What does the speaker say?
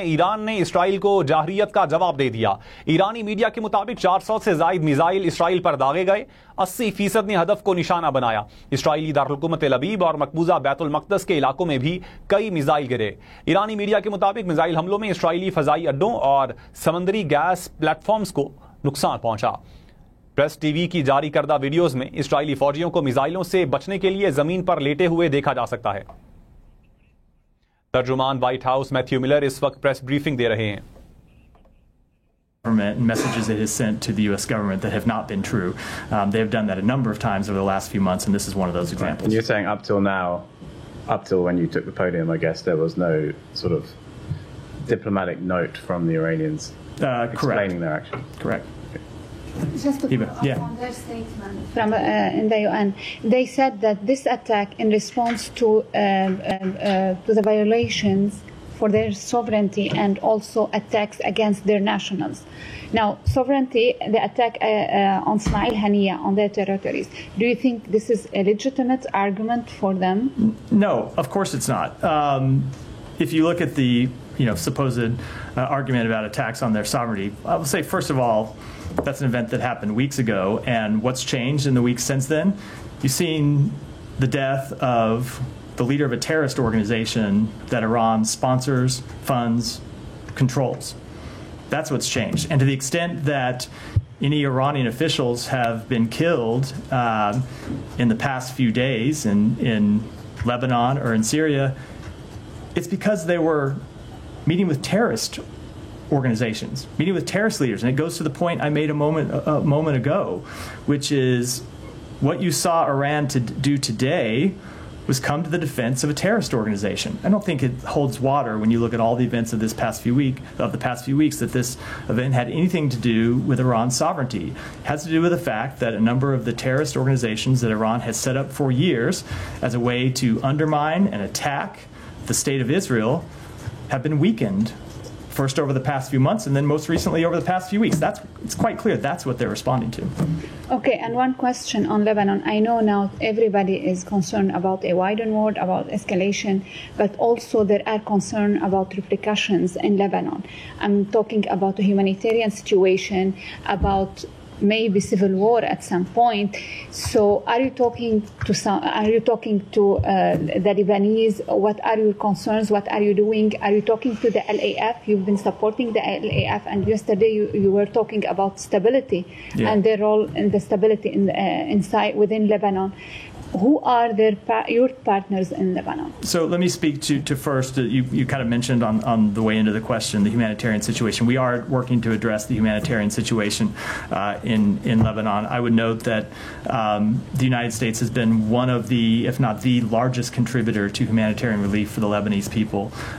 Iran ने Israel को जाहरियत का जवाब दे दिया। ईरानी मीडिया के मुताबिक 400 से ज्यादा मिसाइल इसराइल पर दागे गए। 80% ने हदफ को निशाना बनाया। इसराइली दारुल तेल अवीव और मकबूजा बैतुल मक़दस के इलाकों में भी कई मिसाइल गिरे। ईरानी मीडिया के मुताबिक मिसाइल हमलों में इसराइली फजाई अड्डों और समंदरी गैस प्लेटफॉर्म्स को नुकसान पहुंचा। प्रेस टीवी की जारी करदा वीडियोज में इसराइली फौजियों को मिसाइलों से बचने के लिए जमीन पर लेटे हुए देखा जा सकता है। तर्जुमान व्हाइट हाउस मैथ्यू मिलर इस वक्त प्रेस ब्रीफिंग दे रहे हैं। Messages it has sent to the U.S. government that have not been true. They have done that a number of times over the last few months, and this is one of those examples. And you're saying up till now, up till when you took the podium, I guess, there was no sort of diplomatic note from the Iranians explaining their action? Correct. Just to follow up on their statement from in the UN, they said that this attack in response to the violations for their sovereignty and also attacks against their nationals. Now, sovereignty, the attack on Ismail Haniya on their territories, do you think this is a legitimate argument for them? No, of course it's not. If you look at the supposed argument about attacks on their sovereignty, I will say, first of all, that's an event that happened weeks ago, and what's changed in the weeks since then? You've seen the death of the leader of a terrorist organization that Iran sponsors, funds, controls. That's what's changed. And to the extent that any Iranian officials have been killed in the past few days in Lebanon or in Syria, it's because they were meeting with terrorist organizations, meeting with terrorist leaders. And it goes to the point I made a moment ago, which is what you saw Iran to do today was come to the defense of a terrorist organization. I don't think it holds water when you look at all the events of the past few weeks that this event had anything to do with Iran's sovereignty. It has to do with the fact that a number of the terrorist organizations that Iran has set up for years as a way to undermine and attack the state of Israel have been weakened, first over the past few months and then most recently over the past few weeks. It's quite clear that's what they're responding to. Okay, and one question on Lebanon. I know now everybody is concerned about a wider war, about escalation, but also there are concerns about repercussions in Lebanon. I'm talking about the humanitarian situation, about maybe civil war at some point. So are you talking to the Lebanese? What are your concerns? What are you doing? Are you talking to the LAF? You've been supporting the LAF, and yesterday you were talking about stability and their role in the stability within Lebanon. Who are your partners in Lebanon? So let me speak to first, you kind of mentioned on the way into the question, the humanitarian situation. We are working to address the humanitarian situation in Lebanon. I would note that the United States has been one of the, if not the largest contributor to humanitarian relief for the Lebanese people.